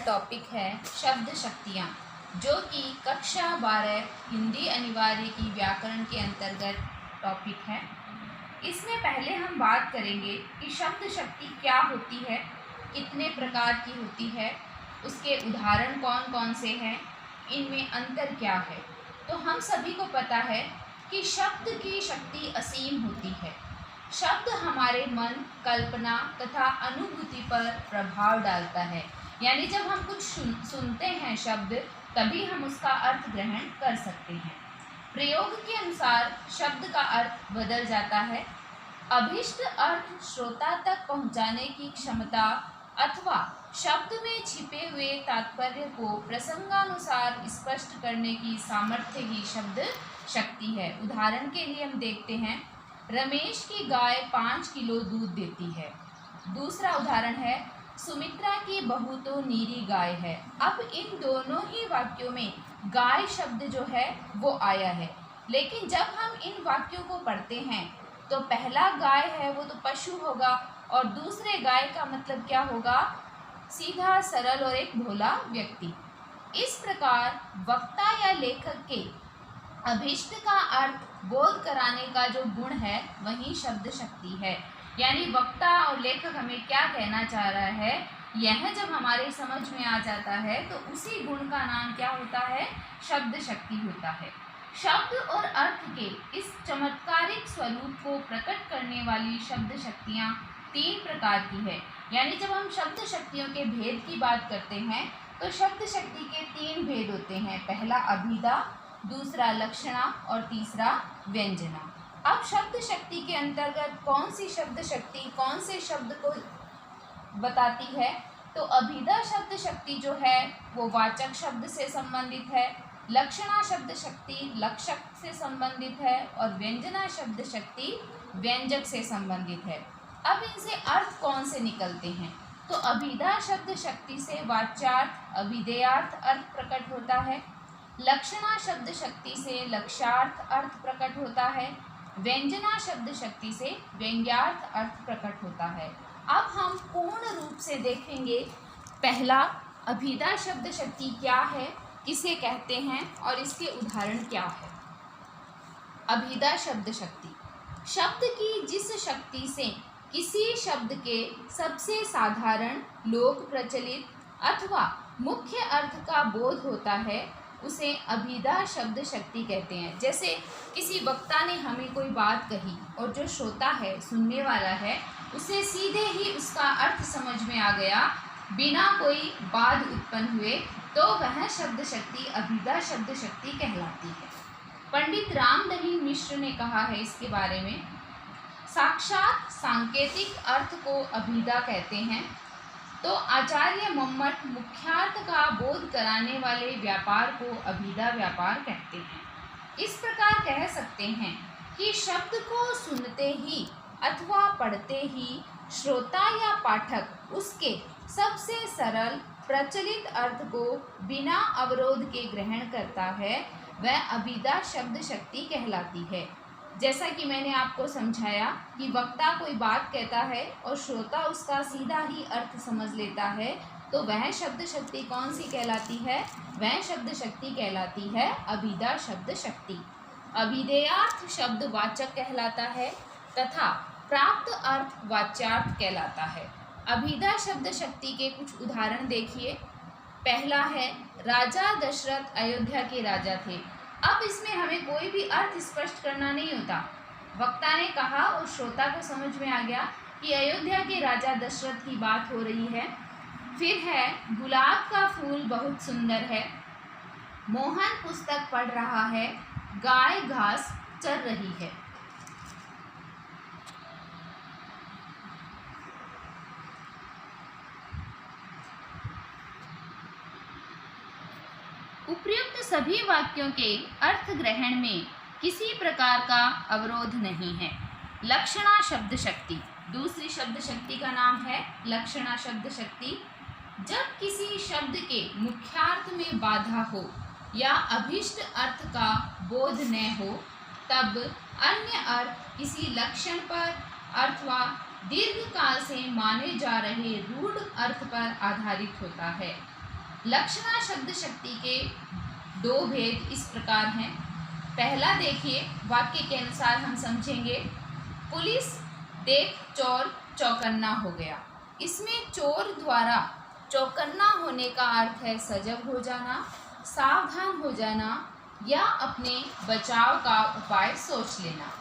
Topic है शब्द शक्तियाँ, जो कि कक्षा 12 हिंदी अनिवार्य की व्याकरण के अंतर्गत टॉपिक है। इसमें पहले हम बात करेंगे कि शब्द शक्ति क्या होती है, कितने प्रकार की होती है, उसके उदाहरण कौन कौन से हैं, इनमें अंतर क्या है। तो हम सभी को पता है कि शब्द की शक्ति असीम होती है। शब्द हमारे मन, कल्पना तथा अनुभूति पर प्रभाव डालता है। यानी जब हम कुछ सुनते हैं शब्द, तभी हम उसका अर्थ ग्रहण कर सकते हैं। प्रयोग के अनुसार शब्द का अर्थ बदल जाता है। अभीष्ट अर्थ श्रोता तक पहुंचाने की क्षमता अथवा शब्द में छिपे हुए तात्पर्य को प्रसंगानुसार स्पष्ट करने की सामर्थ्य ही शब्द शक्ति है। उदाहरण के लिए हम देखते हैं, रमेश की गाय 5 किलो दूध देती है। दूसरा उदाहरण है, सुमित्रा की बहू तो नीरी गाय है। अब इन दोनों ही वाक्यों में गाय शब्द जो है वो आया है, लेकिन जब हम इन वाक्यों को पढ़ते हैं तो पहला गाय है वो तो पशु होगा और दूसरे गाय का मतलब क्या होगा, सीधा सरल और एक भोला व्यक्ति। इस प्रकार वक्ता या लेखक के अभीष्ट का अर्थ बोध कराने का जो गुण है वही शब्द शक्ति है। यानी वक्ता और लेखक हमें क्या कहना चाह रहा है, यह जब हमारे समझ में आ जाता है तो उसी गुण का नाम क्या होता है, शब्द शक्ति होता है। शब्द और अर्थ के इस चमत्कारिक स्वरूप को प्रकट करने वाली शब्द शक्तियाँ 3 प्रकार की है। यानी जब हम शब्द शक्तियों के भेद की बात करते हैं तो शब्द शक्ति के 3 भेद होते हैं। पहला अभिधा, दूसरा लक्षणा और तीसरा व्यंजना। अब शब्द शक्ति के अंतर्गत कौन सी शब्द शक्ति कौन से शब्द को बताती है, तो अभिधा शब्द शक्ति जो है वो वाचक शब्द से संबंधित है, लक्षणा शब्द शक्ति लक्षक से संबंधित है और व्यंजना शब्द शक्ति व्यंजक से संबंधित है। अब इनसे अर्थ कौन से निकलते हैं, तो अभिधा शब्द शक्ति से वाच्यार्थ अभिधेयार्थ अर्थ प्रकट होता है, लक्षणा शब्द शक्ति से लक्ष्यार्थ अर्थ प्रकट होता है, व्यंजना शब्द शक्ति से व्यंग्यार्थ अर्थ प्रकट होता है। अब हम पूर्ण रूप से देखेंगे, पहला अभिधा शब्द शक्ति क्या है, किसे कहते हैं और इसके उदाहरण क्या है। अभिधा शब्द शक्ति, शब्द की जिस शक्ति से किसी शब्द के सबसे साधारण, लोक प्रचलित अथवा मुख्य अर्थ का बोध होता है, उसे अभिधा शब्द शक्ति कहते हैं। जैसे किसी वक्ता ने हमें कोई बात कही और जो श्रोता है, सुनने वाला है, उसे सीधे ही उसका अर्थ समझ में आ गया बिना कोई बाध उत्पन्न हुए, तो वह शब्द शक्ति अभिधा शब्द शक्ति कहलाती है। पंडित रामदहीन मिश्र ने कहा है इसके बारे में, साक्षात सांकेतिक अर्थ को अभिधा कहते हैं, तो आचार्य मम्मट मुख्यार्थ का बोध कराने वाले व्यापार को अभिधा व्यापार कहते हैं। इस प्रकार कह सकते हैं कि शब्द को सुनते ही अथवा पढ़ते ही श्रोता या पाठक उसके सबसे सरल प्रचलित अर्थ को बिना अवरोध के ग्रहण करता है, वह अभिधा शब्द शक्ति कहलाती है। जैसा कि मैंने आपको समझाया कि वक्ता कोई बात कहता है और श्रोता उसका सीधा ही अर्थ समझ लेता है, तो वह शब्द शक्ति कौन सी कहलाती है, वह शब्द शक्ति कहलाती है अभिधा शब्द शक्ति। अभिधेयार्थ शब्द वाचक कहलाता है तथा प्राप्त अर्थ वाच्यार्थ कहलाता है। अभिधा शब्द शक्ति के कुछ उदाहरण देखिए। पहला है, राजा दशरथ अयोध्या के राजा थे। अब इसमें हमें कोई भी अर्थ स्पष्ट करना नहीं होता, वक्ता ने कहा और श्रोता को समझ में आ गया कि अयोध्या के राजा दशरथ की बात हो रही है। फिर है, गुलाब का फूल बहुत सुंदर है, मोहन पुस्तक पढ़ रहा है, गाय घास चर रही है। उपर्युक्त सभी वाक्यों के अर्थ ग्रहण में किसी प्रकार का अवरोध नहीं है। लक्षणा शब्द शक्ति, दूसरी शब्द शक्ति का नाम है लक्षणा शब्द शक्ति। जब किसी शब्द के मुख्यार्थ में बाधा हो या अभीष्ट अर्थ का बोध न हो, तब अन्य अर्थ किसी लक्षण पर अथवा दीर्घ काल से माने जा रहे रूढ़ अर्थ पर आधारित होता है। लक्षणा शब्द शक्ति के दो भेद इस प्रकार हैं। पहला देखिए, वाक्य के अनुसार हम समझेंगे। पुलिस देख चोर चौकन्ना हो गया। इसमें चोर द्वारा चौकन्ना होने का अर्थ है सजग हो जाना, सावधान हो जाना या अपने बचाव का उपाय सोच लेना।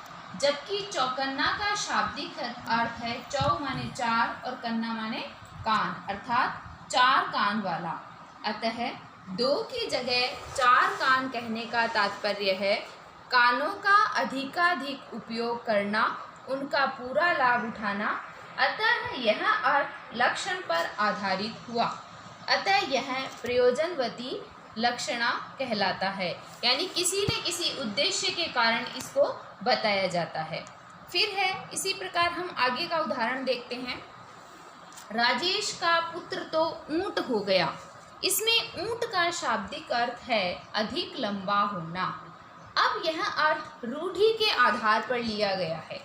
जबकि चौकन्ना का शाब्दिक अर्थ है चौ माने चार और कन्ना माने कान, अर्थात चार कान वाला। अतः दो की जगह चार कान कहने का तात्पर्य है कानों का अधिकाधिक उपयोग करना, उनका पूरा लाभ उठाना। अतः यह अर्थ लक्षण पर आधारित हुआ। अतः यह प्रयोजनवती लक्षणा कहलाता है, यानी किसी न किसी उद्देश्य के कारण इसको बताया जाता है। फिर है इसी प्रकार हम आगे का उदाहरण देखते हैं। राजेश का पुत्र तो ऊंट हो गया। इसमें ऊंट का शाब्दिक अर्थ है अधिक लंबा होना। अब यह अर्थ रूढ़ि के आधार पर लिया गया है,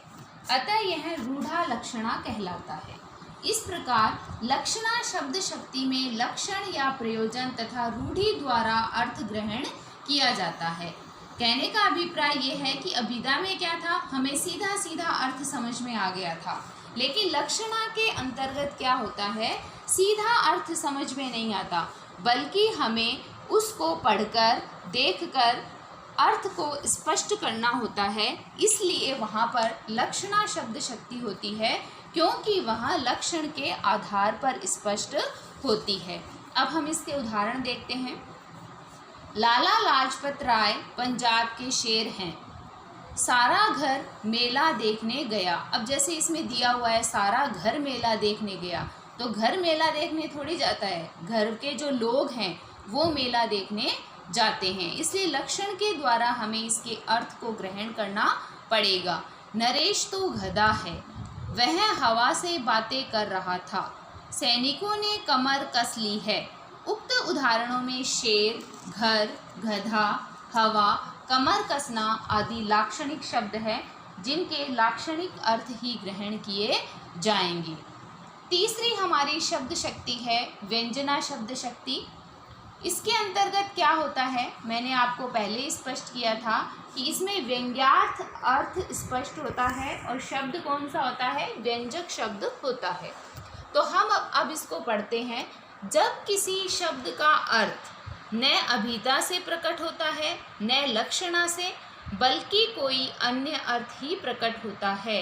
अतः यह रूढ़ा लक्षणा कहलाता है। इस प्रकार लक्षणा शब्द शक्ति में लक्षण या प्रयोजन तथा रूढ़ि द्वारा अर्थ ग्रहण किया जाता है। कहने का अभिप्राय यह है कि अभिधा में क्या था, हमें सीधा सीधा अर्थ समझ में आ गया था, लेकिन लक्षणा के अंतर्गत क्या होता है, सीधा अर्थ समझ में नहीं आता, बल्कि हमें उसको पढ़कर देखकर अर्थ को स्पष्ट करना होता है। इसलिए वहाँ पर लक्षणा शब्द शक्ति होती है, क्योंकि वह लक्षण के आधार पर स्पष्ट होती है। अब हम इसके उदाहरण देखते हैं। लाला लाजपत राय पंजाब के शेर हैं। सारा घर मेला देखने गया। अब जैसे इसमें दिया हुआ है सारा घर मेला देखने गया, तो घर मेला देखने थोड़ी जाता है, घर के जो लोग हैं वो मेला देखने जाते हैं। इसलिए लक्षण के द्वारा हमें इसके अर्थ को ग्रहण करना पड़ेगा। नरेश तो गधा है, वह हवा से बातें कर रहा था। सैनिकों ने कमर कस ली है। उक्त उदाहरणों में शेर, घर, गधा, हवा, कमर कसना आदि लाक्षणिक शब्द हैं, जिनके लाक्षणिक अर्थ ही ग्रहण किए जाएंगे। तीसरी हमारी शब्द शक्ति है व्यंजना शब्द शक्ति। इसके अंतर्गत क्या होता है, मैंने आपको पहले ही स्पष्ट किया था कि इसमें व्यंग्यार्थ अर्थ स्पष्ट होता है और शब्द कौन सा होता है, व्यंजक शब्द होता है। तो हम अब इसको पढ़ते हैं। जब किसी शब्द का अर्थ न अभिधा से प्रकट होता है न लक्षणा से, बल्कि कोई अन्य अर्थ ही प्रकट होता है,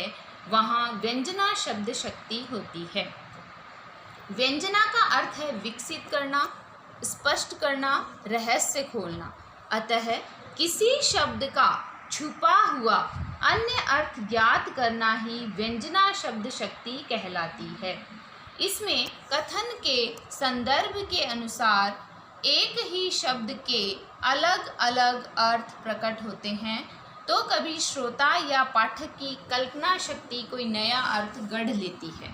वहाँ व्यंजना शब्द शक्ति होती है। व्यंजना का अर्थ है विकसित करना, स्पष्ट करना, रहस्य खोलना। अतः किसी शब्द का छुपा हुआ अन्य अर्थ ज्ञात करना ही व्यंजना शब्द शक्ति कहलाती है। इसमें कथन के संदर्भ के अनुसार एक ही शब्द के अलग अलग अर्थ प्रकट होते हैं, तो कभी श्रोता या पाठक की कल्पना शक्ति कोई नया अर्थ गढ़ लेती है।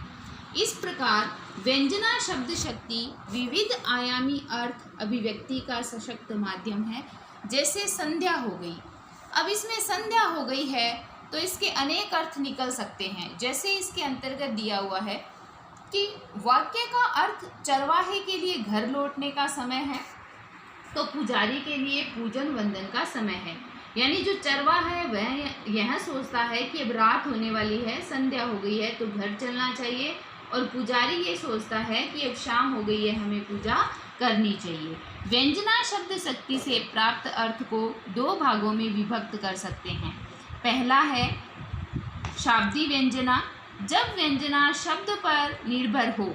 इस प्रकार व्यंजना शब्द शक्ति विविध आयामी अर्थ अभिव्यक्ति का सशक्त माध्यम है। जैसे संध्या हो गई, अब इसमें संध्या हो गई है तो इसके अनेक अर्थ निकल सकते हैं। जैसे इसके अंतर्गत दिया हुआ है कि वाक्य का अर्थ चरवाहे के लिए घर लौटने का समय है, तो पुजारी के लिए पूजन वंदन का समय है। यानी जो चरवाहा है वह यह सोचता है कि अब रात होने वाली है, संध्या हो गई है तो घर चलना चाहिए, और पुजारी ये सोचता है कि अब शाम हो गई है, हमें पूजा करनी चाहिए। व्यंजना शब्द शक्ति से प्राप्त अर्थ को दो भागों में विभक्त कर सकते हैं। पहला है शाब्दी व्यंजना। जब व्यंजना शब्द पर निर्भर हो,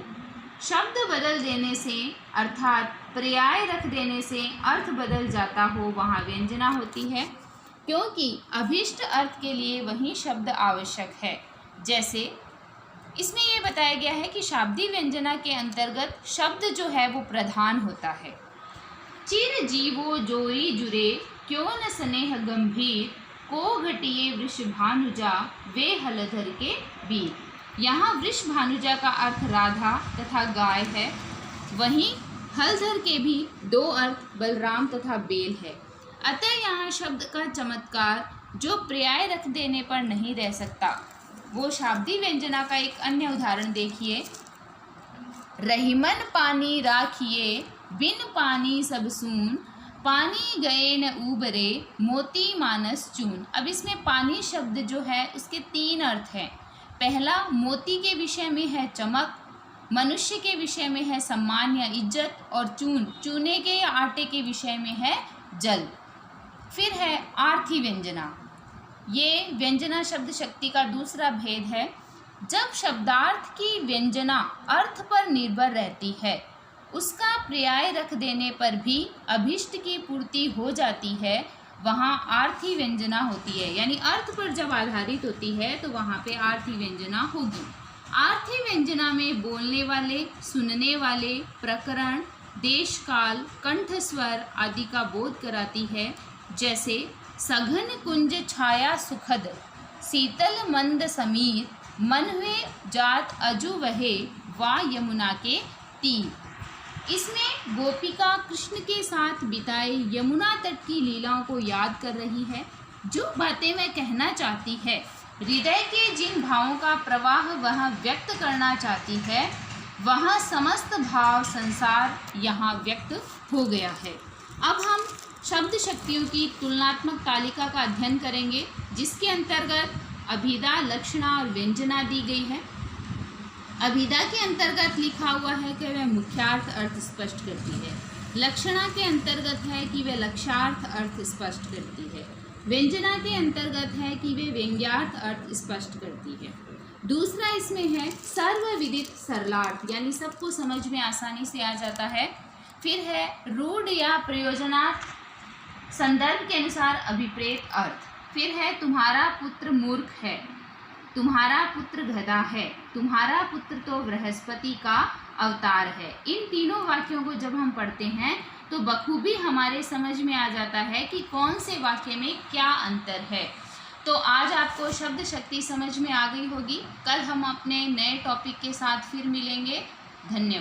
शब्द बदल देने से अर्थात पर्याय रख देने से अर्थ बदल जाता हो, वहाँ व्यंजना होती है, क्योंकि अभीष्ट अर्थ के लिए वही शब्द आवश्यक है। जैसे इसमें यह बताया गया है कि शाब्दी व्यंजना के अंतर्गत शब्द जो है वो प्रधान होता है। चिर जीवो जोरी जुरे, क्यों न स्नेह गंभीर, को घटिए वृषभानुजा, वे हलधर के वीर। यहाँ वृषभानुजा का अर्थ राधा तथा गाय है, वहीं हलधर के भी दो अर्थ बलराम तथा बेल है। अतः यहाँ शब्द का चमत्कार जो पर्याय रख देने पर नहीं रह सकता, वो शाब्दी व्यंजना का एक अन्य उदाहरण देखिए। रहीमन पानी राखिए, बिन पानी सब सून, पानी गए न उबरे, मोती मानस चून। अब इसमें पानी शब्द जो है उसके 3 अर्थ हैं। पहला मोती के विषय में है चमक, मनुष्य के विषय में है सम्मान या इज्जत, और चूने के या आटे के विषय में है जल। फिर है आर्थी व्यंजना। ये व्यंजना शब्द शक्ति का दूसरा भेद है। जब शब्दार्थ की व्यंजना अर्थ पर निर्भर रहती है, उसका पर्याय रख देने पर भी अभिष्ट की पूर्ति हो जाती है, वहाँ आर्थी व्यंजना होती है। यानी अर्थ पर जब आधारित होती है तो वहाँ पे आर्थी व्यंजना होगी। आर्थी व्यंजना में बोलने वाले, सुनने वाले, प्रकरण, देश काल, कंठ स्वर आदि का बोध कराती है। जैसे सघन कुंज छाया सुखद, शीतल मंद समीर, मन हुए जात अजु वहे, वा यमुना के तीर। इसमें गोपिका कृष्ण के साथ बिताए यमुना तट की लीलाओं को याद कर रही है। जो बातें वह कहना चाहती है, हृदय के जिन भावों का प्रवाह वह व्यक्त करना चाहती है, वह समस्त भाव संसार यहाँ व्यक्त हो गया है। अब हम शब्द शक्तियों की तुलनात्मक तालिका का अध्ययन करेंगे, जिसके अंतर्गत अभिधा, लक्षणा और व्यंजना दी गई है। अभिधा के अंतर्गत लिखा हुआ है कि वह मुख्यार्थ अर्थ स्पष्ट करती है। लक्षणा के अंतर्गत है कि वह लक्ष्यार्थ अर्थ स्पष्ट करती है। व्यंजना के अंतर्गत है कि वे व्यंग्यार्थ अर्थ स्पष्ट करती है। दूसरा इसमें है सर्वविदित सरलार्थ, यानी सबको समझ में आसानी से आ जाता है। फिर है रूढ़ या प्रयोजनार्थ, संदर्भ के अनुसार अभिप्रेत अर्थ। फिर है तुम्हारा पुत्र मूर्ख है, तुम्हारा पुत्र गधा है, तुम्हारा पुत्र तो बृहस्पति का अवतार है। इन तीनों वाक्यों को जब हम पढ़ते हैं तो बखूबी हमारे समझ में आ जाता है कि कौन से वाक्य में क्या अंतर है। तो आज आपको शब्द शक्ति समझ में आ गई होगी। कल हम अपने नए टॉपिक के साथ फिर मिलेंगे। धन्यवाद।